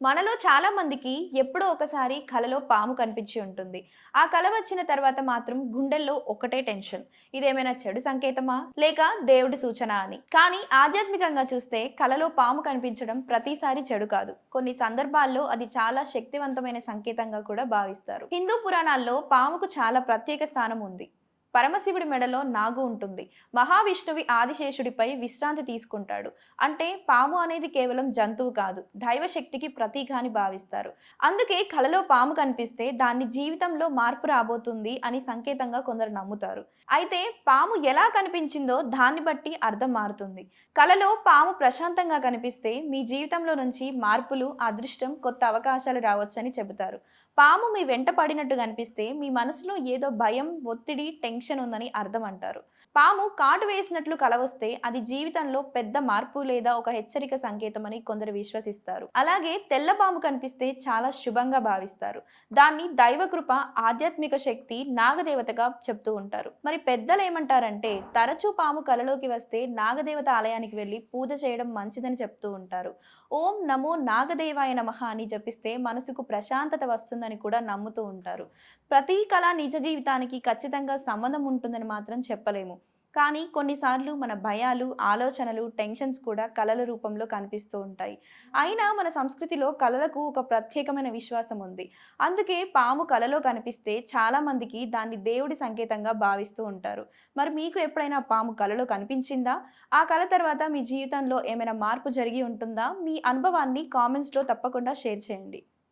మనలో చాలా మందికి ఎప్పుడో ఒకసారి కలలో పాము కనిపించి ఉంటుంది. ఆ కల వచ్చిన తర్వాత మాత్రం గుండెల్లో ఒకటే టెన్షన్. ఇదేమైనా చెడు సంకేతమా? లేక దేవుడి సూచన అని. కానీ ఆధ్యాత్మికంగా చూస్తే కలలో పాము కనిపించడం ప్రతిసారి చెడు కాదు. కొన్ని సందర్భాల్లో అది చాలా శక్తివంతమైన సంకేతంగా కూడా భావిస్తారు. హిందూ పురాణాల్లో పాముకు చాలా ప్రత్యేక స్థానం ఉంది. పరమశివుడి మెడలో నాగు ఉంటుంది. మహావిష్ణువి ఆదిశేషుడిపై విశ్రాంతి తీసుకుంటాడు. అంటే పాము అనేది కేవలం జంతువు కాదు, దైవశక్తికి ప్రతీక అని భావిస్తారు. అందుకే కలలో పాము కనిపిస్తే దాన్ని జీవితంలో మార్పు రాబోతుంది అని సంకేతంగా కొందరు నమ్ముతారు. అయితే పాము ఎలా కనిపించిందో దాన్ని బట్టి అర్థం మారుతుంది. కలలో పాము ప్రశాంతంగా కనిపిస్తే మీ జీవితంలో నుంచి మార్పులు, అదృష్టం, కొత్త అవకాశాలు రావచ్చని చెబుతారు. పాము మీ వెంట పడినట్టు కనిపిస్తే మీ మనసులో ఏదో భయం, ఒత్తిడి, టెన్షన్ ఉందని అర్థం అంటారు. పాము కాటు వేసినట్లు కల వస్తే అది జీవితంలో పెద్ద మార్పు లేదా ఒక హెచ్చరిక సంకేతం అని కొందరు విశ్వసిస్తారు. అలాగే తెల్ల పాము కనిపిస్తే చాలా శుభంగా భావిస్తారు. దాన్ని దైవకృప, ఆధ్యాత్మిక శక్తి, నాగదేవతగా చెప్తూ ఉంటారు. మరి పెద్దలు ఏమంటారంటే తరచూ పాము కలలోకి వస్తే నాగదేవత ఆలయానికి వెళ్ళి పూజ చేయడం మంచిదని చెప్తూ ఉంటారు. ఓం నమో నాగదేవాయ నమః అని జపిస్తే మనసుకు ప్రశాంతత వస్తుందని కూడా నమ్ముతూ ఉంటారు. ప్రతి కళ నిజ జీవితానికి ఖచ్చితంగా సంబంధం ఉంటుందని మాత్రం చెప్పలేము. కానీ కొన్నిసార్లు మన భయాలు, ఆలోచనలు, టెన్షన్స్ కూడా కళల రూపంలో కనిపిస్తూ ఉంటాయి. అయినా మన సంస్కృతిలో కళలకు ఒక ప్రత్యేకమైన విశ్వాసం ఉంది. అందుకే పాము కలలో కనిపిస్తే చాలా మందికి దాన్ని దేవుడి సంకేతంగా భావిస్తూ ఉంటారు. మరి మీకు ఎప్పుడైనా పాము కలలో కనిపించిందా? ఆ కళ తర్వాత మీ జీవితంలో ఏమైనా మార్పు జరిగి ఉంటుందా? మీ అనుభవాన్ని కామెంట్స్లో తప్పకుండా షేర్ చేయండి.